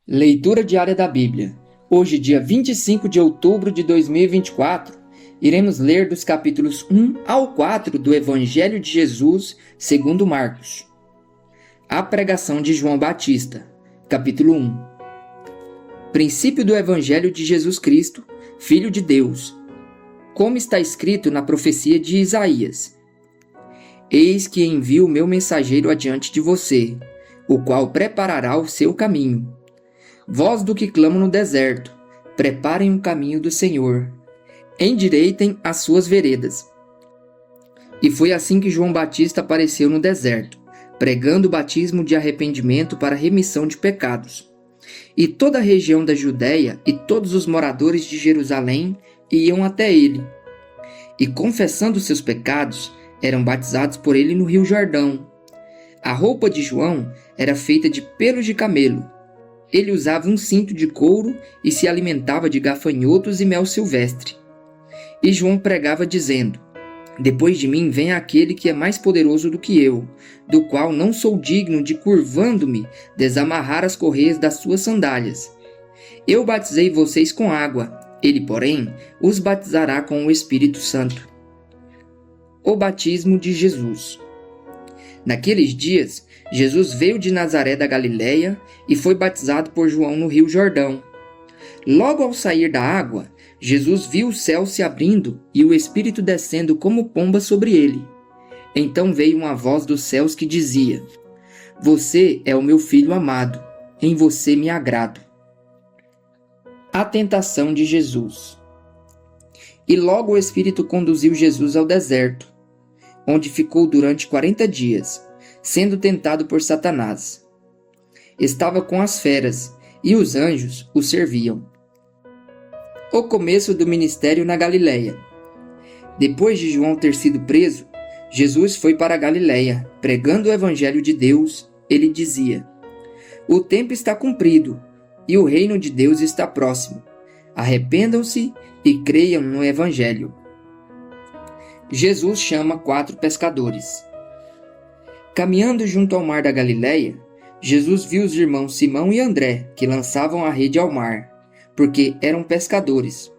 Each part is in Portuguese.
Leitura diária da Bíblia. Hoje, dia 25 de outubro de 2024, iremos ler dos capítulos 1 ao 4 do Evangelho de Jesus segundo Marcos. A pregação de João Batista, capítulo 1. Princípio do Evangelho de Jesus Cristo, Filho de Deus. Como está escrito na profecia de Isaías: Eis que envio o meu mensageiro adiante de você, o qual preparará o seu caminho. Voz do que clama no deserto, preparem o caminho do Senhor, endireitem as suas veredas. E foi assim que João Batista apareceu no deserto, pregando o batismo de arrependimento para remissão de pecados. E toda a região da Judéia e todos os moradores de Jerusalém iam até ele. E confessando seus pecados, eram batizados por ele no rio Jordão. A roupa de João era feita de pelos de camelo. Ele usava um cinto de couro e se alimentava de gafanhotos e mel silvestre. E João pregava dizendo: Depois de mim vem aquele que é mais poderoso do que eu, do qual não sou digno de, curvando-me, desamarrar as correias das suas sandálias. Eu batizei vocês com água, ele, porém, os batizará com o Espírito Santo. O batismo de Jesus. Naqueles dias, Jesus veio de Nazaré da Galileia e foi batizado por João no rio Jordão. Logo ao sair da água, Jesus viu o céu se abrindo e o Espírito descendo como pomba sobre ele. Então veio uma voz dos céus que dizia: Você é o meu filho amado, em você me agrado. A tentação de Jesus. E logo o Espírito conduziu Jesus ao deserto, onde ficou durante 40 dias, sendo tentado por Satanás. Estava com as feras, e os anjos o serviam. O começo do ministério na Galileia. Depois de João ter sido preso, Jesus foi para a Galileia, pregando o Evangelho de Deus. Ele dizia: O tempo está cumprido, e o reino de Deus está próximo. Arrependam-se e creiam no Evangelho. Jesus chama 4 pescadores. Caminhando junto ao mar da Galileia, Jesus viu os irmãos Simão e André, que lançavam a rede ao mar, porque eram pescadores.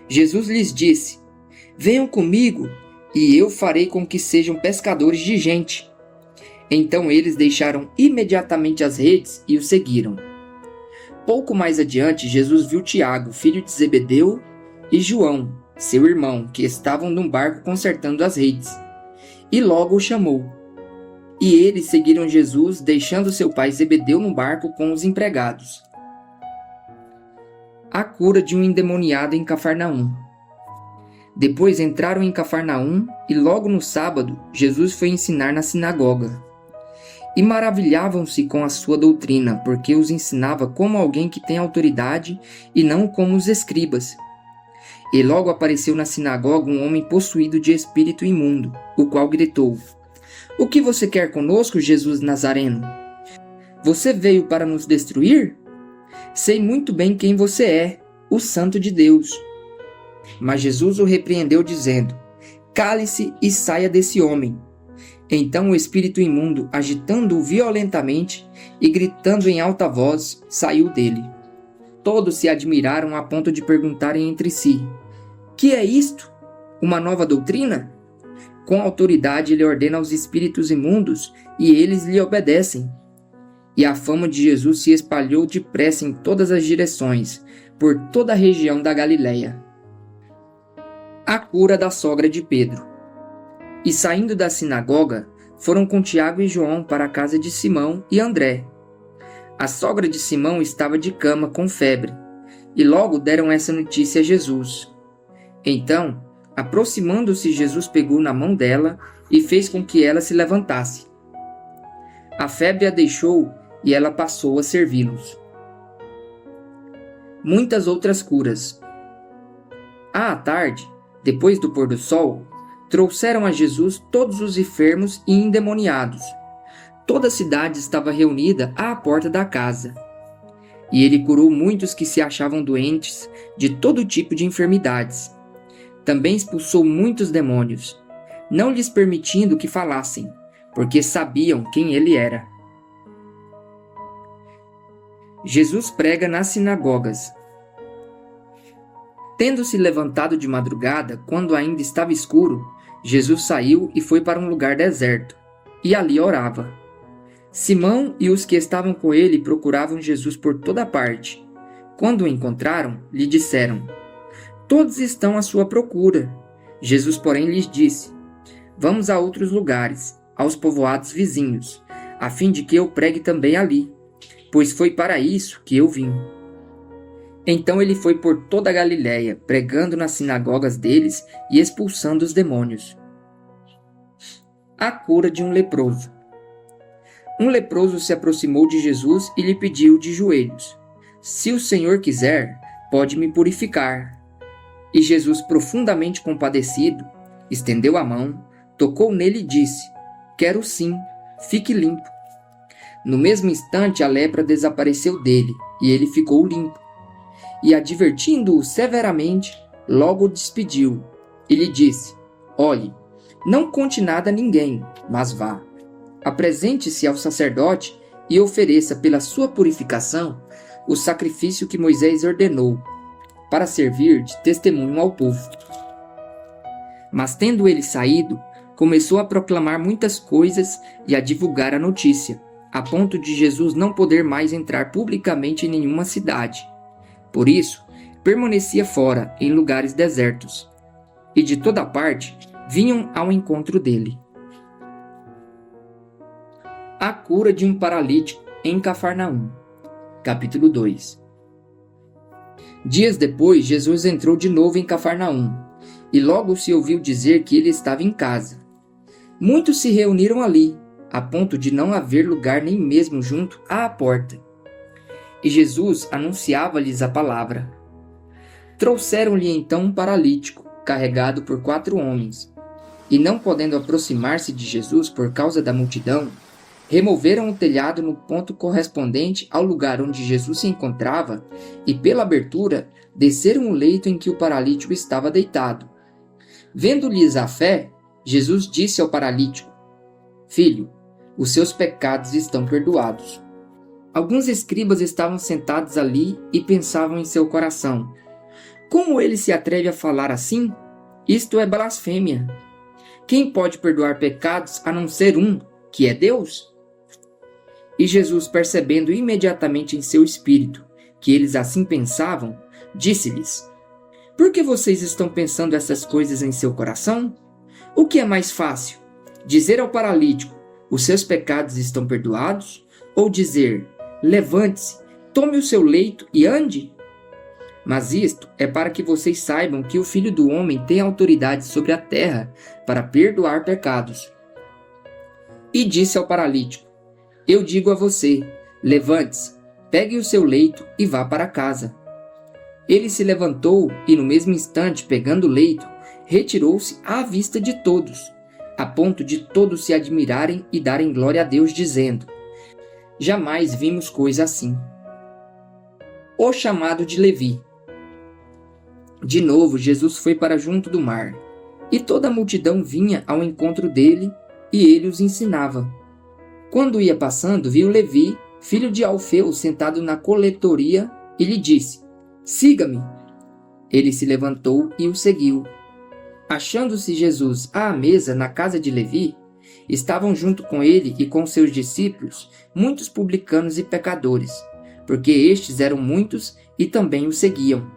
Jesus lhes disse: Venham comigo, e eu farei com que sejam pescadores de gente. Então eles deixaram imediatamente as redes e o seguiram. Pouco mais adiante, Jesus viu Tiago, filho de Zebedeu, e João, seu irmão, que estavam num barco consertando as redes, e logo o chamou. E eles seguiram Jesus, deixando seu pai Zebedeu no barco com os empregados. A cura de um endemoniado em Cafarnaum. Depois entraram em Cafarnaum, e logo no sábado, Jesus foi ensinar na sinagoga. E maravilhavam-se com a sua doutrina, porque os ensinava como alguém que tem autoridade e não como os escribas. E logo apareceu na sinagoga um homem possuído de espírito imundo, o qual gritou: O que você quer conosco, Jesus Nazareno? Você veio para nos destruir? Sei muito bem quem você é, o Santo de Deus. Mas Jesus o repreendeu, dizendo: Cale-se e saia desse homem. Então o espírito imundo, agitando-o violentamente e gritando em alta voz, saiu dele. Todos se admiraram a ponto de perguntarem entre si: Que é isto? Uma nova doutrina? Com autoridade ele ordena aos espíritos imundos, e eles lhe obedecem. E a fama de Jesus se espalhou depressa em todas as direções, por toda a região da Galileia. A cura da sogra de Pedro. E saindo da sinagoga, foram com Tiago e João para a casa de Simão e André. A sogra de Simão estava de cama com febre, e logo deram essa notícia a Jesus. Então, aproximando-se, Jesus pegou na mão dela e fez com que ela se levantasse. A febre a deixou e ela passou a servi-los. Muitas outras curas. À tarde, depois do pôr do sol, trouxeram a Jesus todos os enfermos e endemoniados. Toda a cidade estava reunida à porta da casa. E ele curou muitos que se achavam doentes de todo tipo de enfermidades. Também expulsou muitos demônios, não lhes permitindo que falassem, porque sabiam quem ele era. Jesus prega nas sinagogas. Tendo-se levantado de madrugada, quando ainda estava escuro, Jesus saiu e foi para um lugar deserto, e ali orava. Simão e os que estavam com ele procuravam Jesus por toda parte. Quando o encontraram, lhe disseram: Todos estão à sua procura. Jesus, porém, lhes disse: Vamos a outros lugares, aos povoados vizinhos, a fim de que eu pregue também ali, pois foi para isso que eu vim. Então ele foi por toda a Galiléia, pregando nas sinagogas deles e expulsando os demônios. A cura de um leproso. Um leproso se aproximou de Jesus e lhe pediu de joelhos: Se o Senhor quiser, pode me purificar. E Jesus, profundamente compadecido, estendeu a mão, tocou nele e disse: Quero sim, fique limpo. No mesmo instante a lepra desapareceu dele, e ele ficou limpo. E advertindo-o severamente, logo o despediu, e lhe disse: Olhe, não conte nada a ninguém, mas vá. Apresente-se ao sacerdote e ofereça pela sua purificação o sacrifício que Moisés ordenou, para servir de testemunho ao povo. Mas tendo ele saído, começou a proclamar muitas coisas e a divulgar a notícia, a ponto de Jesus não poder mais entrar publicamente em nenhuma cidade. Por isso, permanecia fora, em lugares desertos, e de toda parte vinham ao encontro dele. A cura de um paralítico em Cafarnaum. Capítulo 2. Dias depois, Jesus entrou de novo em Cafarnaum, e logo se ouviu dizer que ele estava em casa. Muitos se reuniram ali, a ponto de não haver lugar nem mesmo junto à porta. E Jesus anunciava-lhes a palavra. Trouxeram-lhe então um paralítico, carregado por 4 homens. E não podendo aproximar-se de Jesus por causa da multidão, removeram o telhado no ponto correspondente ao lugar onde Jesus se encontrava e, pela abertura, desceram o leito em que o paralítico estava deitado. Vendo-lhes a fé, Jesus disse ao paralítico: Filho, os seus pecados estão perdoados. Alguns escribas estavam sentados ali e pensavam em seu coração: Como ele se atreve a falar assim? Isto é blasfêmia. Quem pode perdoar pecados a não ser um, que é Deus? E Jesus, percebendo imediatamente em seu espírito que eles assim pensavam, disse-lhes: Por que vocês estão pensando essas coisas em seu coração? O que é mais fácil? Dizer ao paralítico: Os seus pecados estão perdoados? Ou dizer: Levante-se, tome o seu leito e ande? Mas isto é para que vocês saibam que o Filho do Homem tem autoridade sobre a terra para perdoar pecados. E disse ao paralítico: Eu digo a você, levante-se, pegue o seu leito e vá para casa. Ele se levantou e, no mesmo instante, pegando o leito, retirou-se à vista de todos, a ponto de todos se admirarem e darem glória a Deus, dizendo: Jamais vimos coisa assim. O chamado de Levi. De novo, Jesus foi para junto do mar, e toda a multidão vinha ao encontro dele, e ele os ensinava. Quando ia passando, viu Levi, filho de Alfeu, sentado na coletoria, e lhe disse: Siga-me. Ele se levantou e o seguiu. Achando-se Jesus à mesa na casa de Levi, estavam junto com ele e com seus discípulos muitos publicanos e pecadores, porque estes eram muitos e também o seguiam.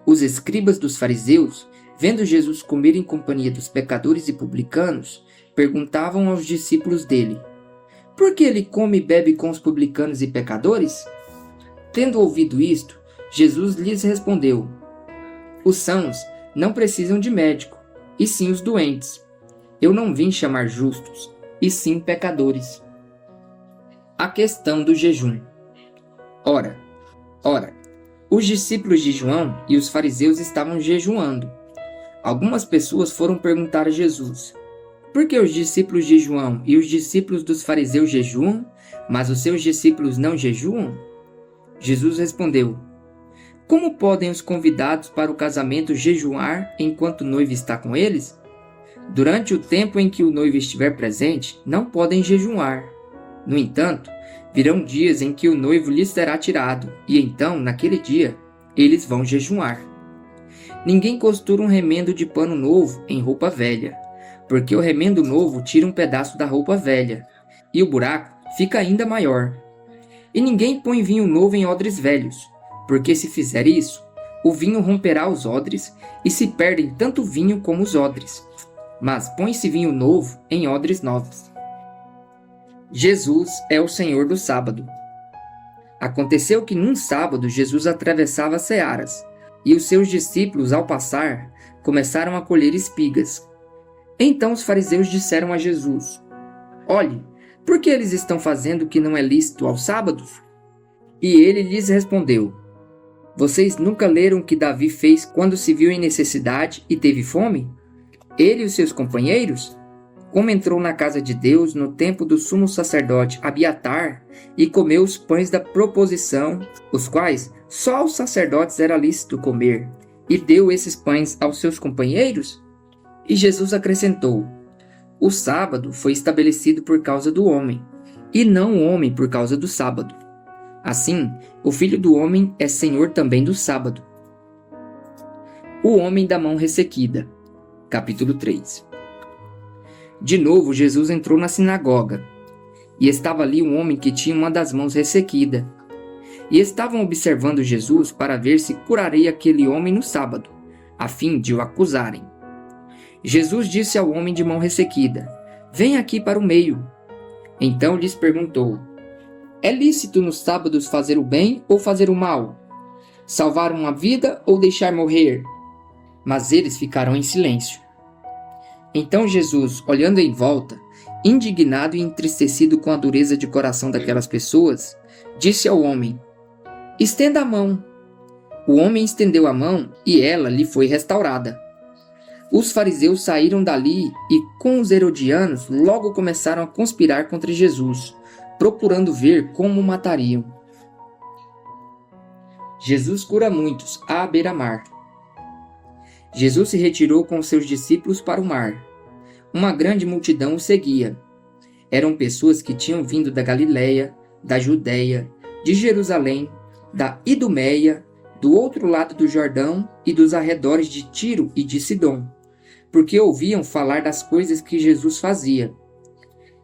Os escribas dos fariseus, vendo Jesus comer em companhia dos pecadores e publicanos, perguntavam aos discípulos dele: Por que ele come e bebe com os publicanos e pecadores? Tendo ouvido isto, Jesus lhes respondeu: Os sãos não precisam de médico, e sim os doentes. Eu não vim chamar justos, e sim pecadores. A questão do jejum. Ora, os discípulos de João e os fariseus estavam jejuando. Algumas pessoas foram perguntar a Jesus: Por que os discípulos de João e os discípulos dos fariseus jejuam, mas os seus discípulos não jejuam? Jesus respondeu: Como podem os convidados para o casamento jejuar enquanto o noivo está com eles? Durante o tempo em que o noivo estiver presente, não podem jejuar. No entanto, Virão dias em que o noivo lhes será tirado, e então, naquele dia, eles vão jejuar. Ninguém costura um remendo de pano novo em roupa velha, porque o remendo novo tira um pedaço da roupa velha, e o buraco fica ainda maior. E ninguém põe vinho novo em odres velhos, porque se fizer isso, o vinho romperá os odres, e se perdem tanto o vinho como os odres. Mas põe-se vinho novo em odres novos. Jesus é o Senhor do sábado. Aconteceu que num sábado Jesus atravessava as searas, e os seus discípulos, ao passar, começaram a colher espigas. Então os fariseus disseram a Jesus: Olhe, por que eles estão fazendo o que não é lícito aos sábados? E ele lhes respondeu: Vocês nunca leram o que Davi fez quando se viu em necessidade e teve fome? Ele e os seus companheiros? Como entrou na casa de Deus no tempo do sumo sacerdote Abiatar e comeu os pães da proposição, os quais só aos sacerdotes era lícito comer, e deu esses pães aos seus companheiros? E Jesus acrescentou: O sábado foi estabelecido por causa do homem, e não o homem por causa do sábado. Assim, o Filho do Homem é Senhor também do sábado. O homem da mão ressequida. Capítulo 3. De novo Jesus entrou na sinagoga, e estava ali um homem que tinha uma das mãos ressequida. E estavam observando Jesus para ver se curaria aquele homem no sábado, a fim de o acusarem. Jesus disse ao homem de mão ressequida: Venha aqui para o meio. Então lhes perguntou: É lícito nos sábados fazer o bem ou fazer o mal? Salvar uma vida ou deixar morrer? Mas eles ficaram em silêncio. Então Jesus, olhando em volta, indignado e entristecido com a dureza de coração daquelas pessoas, disse ao homem: Estenda a mão. O homem estendeu a mão e ela lhe foi restaurada. Os fariseus saíram dali e, com os herodianos, logo começaram a conspirar contra Jesus, procurando ver como o matariam. Jesus cura muitos à beira-mar. Jesus se retirou com seus discípulos para o mar. Uma grande multidão o seguia. Eram pessoas que tinham vindo da Galiléia, da Judéia, de Jerusalém, da Idumeia, do outro lado do Jordão e dos arredores de Tiro e de Sidom, porque ouviam falar das coisas que Jesus fazia.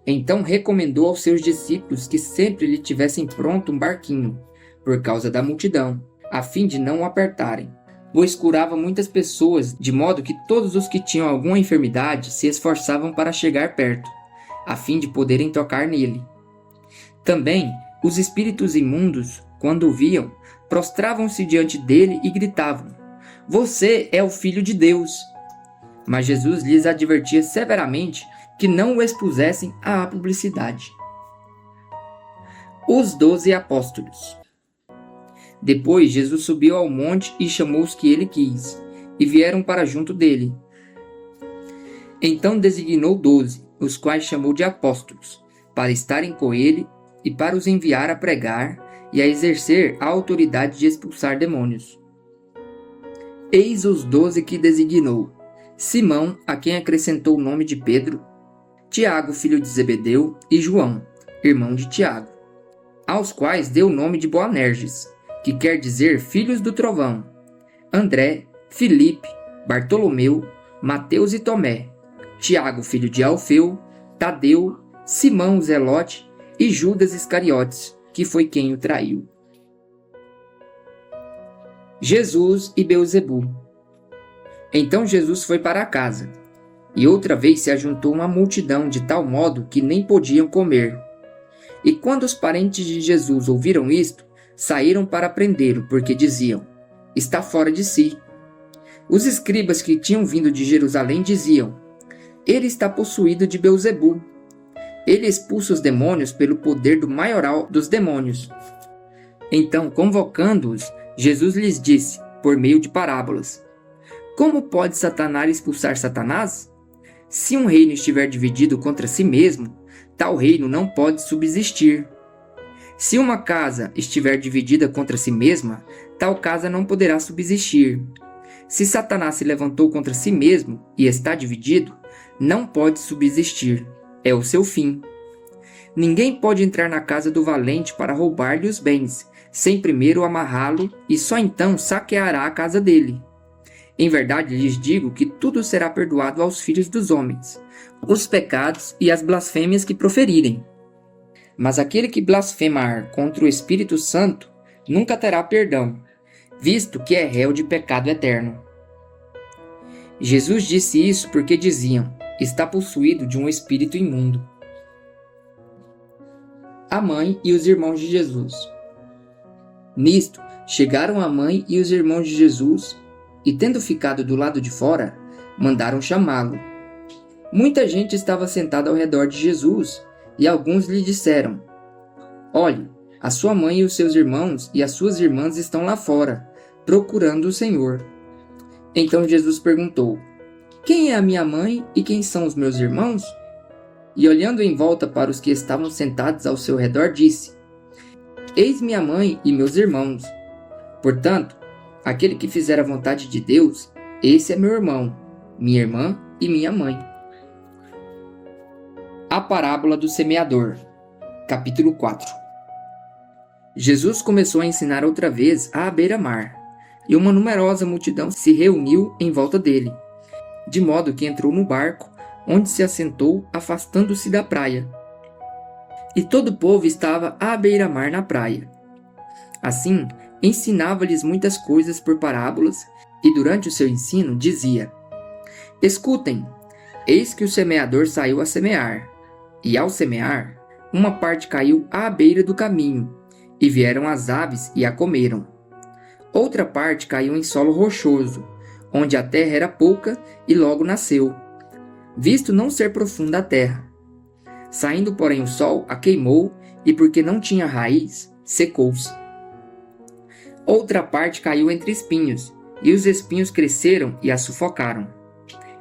Então recomendou aos seus discípulos que sempre lhe tivessem pronto um barquinho, por causa da multidão, a fim de não o apertarem, pois curava muitas pessoas, de modo que todos os que tinham alguma enfermidade se esforçavam para chegar perto, a fim de poderem tocar nele. Também os espíritos imundos, quando o viam, prostravam-se diante dele e gritavam: Você é o Filho de Deus! Mas Jesus lhes advertia severamente que não o expusessem à publicidade. Os 12 apóstolos. Depois Jesus subiu ao monte e chamou os que ele quis, e vieram para junto dele. Então designou 12, os quais chamou de apóstolos, para estarem com ele e para os enviar a pregar e a exercer a autoridade de expulsar demônios. Eis os 12 que designou: Simão, a quem acrescentou o nome de Pedro, Tiago, filho de Zebedeu, e João, irmão de Tiago, aos quais deu o nome de Boanerges, que quer dizer filhos do trovão, André, Filipe, Bartolomeu, Mateus e Tomé, Tiago, filho de Alfeu, Tadeu, Simão o Zelote e Judas Iscariotes, que foi quem o traiu. Jesus e Beelzebu. Então Jesus foi para casa, e outra vez se ajuntou uma multidão de tal modo que nem podiam comer. E quando os parentes de Jesus ouviram isto, saíram para prendê-lo, porque diziam: Está fora de si. Os escribas que tinham vindo de Jerusalém diziam: Ele está possuído de Beelzebu. Ele expulsa os demônios pelo poder do maioral dos demônios. Então, convocando-os, Jesus lhes disse, por meio de parábolas: Como pode Satanás expulsar Satanás? Se um reino estiver dividido contra si mesmo, tal reino não pode subsistir. Se uma casa estiver dividida contra si mesma, tal casa não poderá subsistir. Se Satanás se levantou contra si mesmo e está dividido, não pode subsistir. É o seu fim. Ninguém pode entrar na casa do valente para roubar-lhe os bens, sem primeiro amarrá-lo, e só então saqueará a casa dele. Em verdade lhes digo que tudo será perdoado aos filhos dos homens, os pecados e as blasfêmias que proferirem. Mas aquele que blasfemar contra o Espírito Santo nunca terá perdão, visto que é réu de pecado eterno. Jesus disse isso porque diziam: está possuído de um espírito imundo. A mãe e os irmãos de Jesus. Nisto, chegaram a mãe e os irmãos de Jesus, e tendo ficado do lado de fora, mandaram chamá-lo. Muita gente estava sentada ao redor de Jesus, e alguns lhe disseram: olhe, a sua mãe e os seus irmãos e as suas irmãs estão lá fora, procurando o Senhor. Então Jesus perguntou: quem é a minha mãe e quem são os meus irmãos? E olhando em volta para os que estavam sentados ao seu redor, disse: eis minha mãe e meus irmãos. Portanto, aquele que fizer a vontade de Deus, esse é meu irmão, minha irmã e minha mãe. A parábola do semeador. Capítulo 4. Jesus começou a ensinar outra vez à beira-mar, e uma numerosa multidão se reuniu em volta dele, de modo que entrou no barco, onde se assentou, afastando-se da praia. E todo o povo estava à beira-mar na praia. Assim, ensinava-lhes muitas coisas por parábolas, e durante o seu ensino dizia: escutem, eis que o semeador saiu a semear, e ao semear, uma parte caiu à beira do caminho, e vieram as aves e a comeram. Outra parte caiu em solo rochoso, onde a terra era pouca e logo nasceu, visto não ser profunda a terra. Saindo, porém, o sol a queimou, e porque não tinha raiz, secou-se. Outra parte caiu entre espinhos, e os espinhos cresceram e a sufocaram,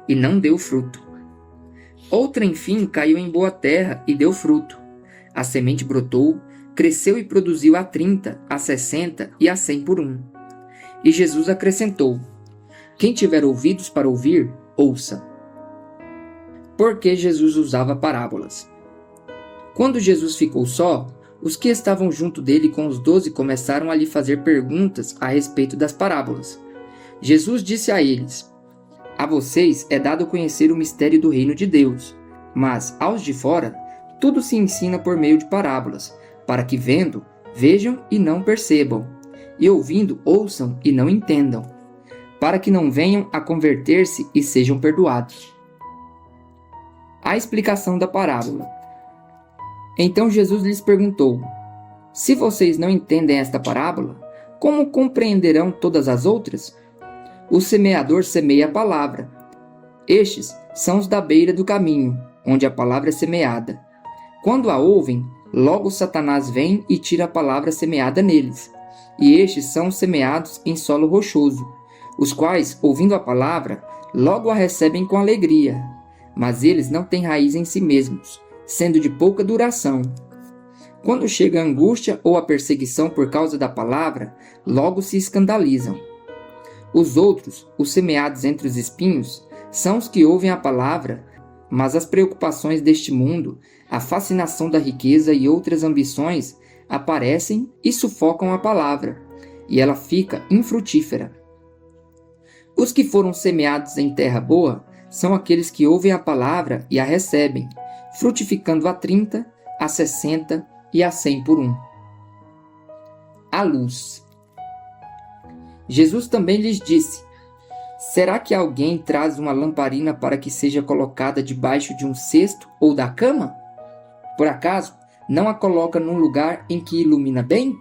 e não deu fruto. Outra, enfim, caiu em boa terra e deu fruto. A semente brotou, cresceu e produziu a 30, a 60 e a 100 por um. E Jesus acrescentou: quem tiver ouvidos para ouvir, ouça. Porque Jesus usava parábolas. Quando Jesus ficou só, os que estavam junto dele com os 12 começaram a lhe fazer perguntas a respeito das parábolas. Jesus disse a eles: a vocês é dado conhecer o mistério do reino de Deus, mas aos de fora tudo se ensina por meio de parábolas, para que vendo, vejam e não percebam, e ouvindo, ouçam e não entendam, para que não venham a converter-se e sejam perdoados. A explicação da parábola. Então Jesus lhes perguntou: se vocês não entendem esta parábola, como compreenderão todas as outras? O semeador semeia a palavra. Estes são os da beira do caminho, onde a palavra é semeada. Quando a ouvem, logo Satanás vem e tira a palavra semeada neles. E estes são semeados em solo rochoso, os quais, ouvindo a palavra, logo a recebem com alegria. Mas eles não têm raiz em si mesmos, sendo de pouca duração. Quando chega a angústia ou a perseguição por causa da palavra, logo se escandalizam. Os outros, os semeados entre os espinhos, são os que ouvem a palavra, mas as preocupações deste mundo, a fascinação da riqueza e outras ambições aparecem e sufocam a palavra, e ela fica infrutífera. Os que foram semeados em terra boa são aqueles que ouvem a palavra e a recebem, frutificando a 30, a 60 e a 100 por um. A luz. Jesus também lhes disse: será que alguém traz uma lamparina para que seja colocada debaixo de um cesto ou da cama? Por acaso, não a coloca num lugar em que ilumina bem?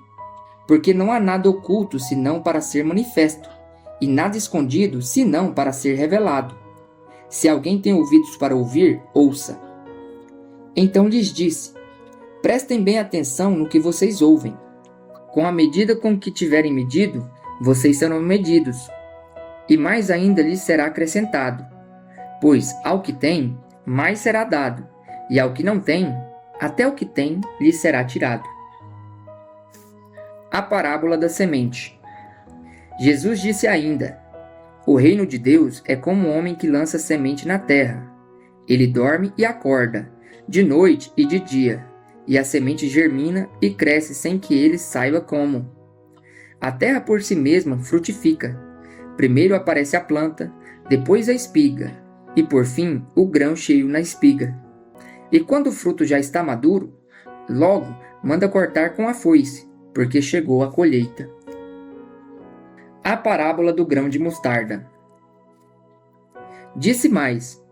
Porque não há nada oculto senão para ser manifesto, e nada escondido senão para ser revelado. Se alguém tem ouvidos para ouvir, ouça. Então lhes disse: prestem bem atenção no que vocês ouvem. Com a medida com que tiverem medido, vocês serão medidos, e mais ainda lhes será acrescentado. Pois ao que tem, mais será dado, e ao que não tem, até o que tem lhe será tirado. A parábola da semente. Jesus disse ainda: o reino de Deus é como um homem que lança semente na terra. Ele dorme e acorda, de noite e de dia, e a semente germina e cresce sem que ele saiba como. A terra por si mesma frutifica. Primeiro aparece a planta, depois a espiga, e por fim o grão cheio na espiga. E quando o fruto já está maduro, logo manda cortar com a foice, porque chegou a colheita. A parábola do grão de mostarda. Disse mais: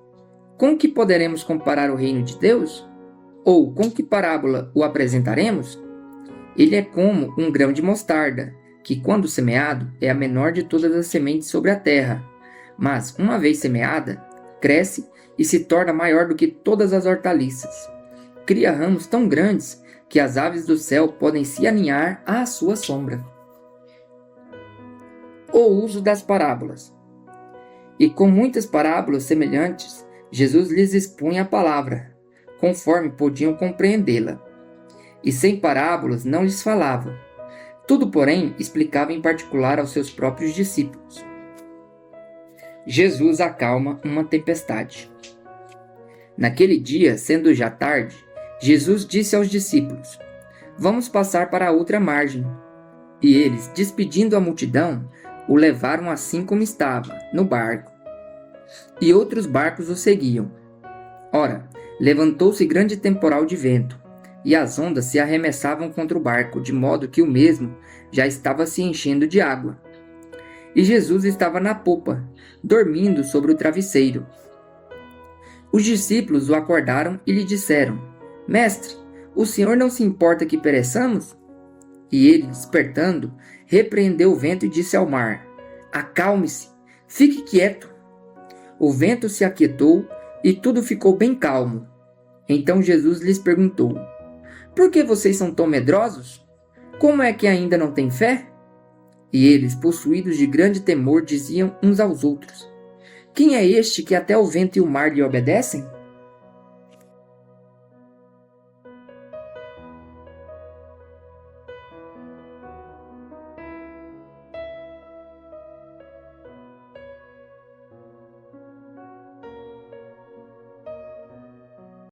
com que poderemos comparar o reino de Deus? Ou com que parábola o apresentaremos? Ele é como um grão de mostarda, que quando semeado é a menor de todas as sementes sobre a terra, mas uma vez semeada, cresce e se torna maior do que todas as hortaliças. Cria ramos tão grandes que as aves do céu podem se aninhar à sua sombra. O uso das parábolas. E com muitas parábolas semelhantes, Jesus lhes expunha a palavra, conforme podiam compreendê-la. E sem parábolas não lhes falava. Tudo, porém, explicava em particular aos seus próprios discípulos. Jesus acalma uma tempestade. Naquele dia, sendo já tarde, Jesus disse aos discípulos: vamos passar para a outra margem. E eles, despedindo a multidão, o levaram assim como estava, no barco. E outros barcos o seguiam. Ora, levantou-se grande temporal de vento, e as ondas se arremessavam contra o barco, de modo que o mesmo já estava se enchendo de água. E Jesus estava na popa, dormindo sobre o travesseiro. Os discípulos o acordaram e lhe disseram: Mestre, o Senhor não se importa que pereçamos? E ele, despertando, repreendeu o vento e disse ao mar: acalme-se, fique quieto. O vento se aquietou e tudo ficou bem calmo. Então Jesus lhes perguntou: por que vocês são tão medrosos? Como é que ainda não têm fé? E eles, possuídos de grande temor, diziam uns aos outros: quem é este que até o vento e o mar lhe obedecem?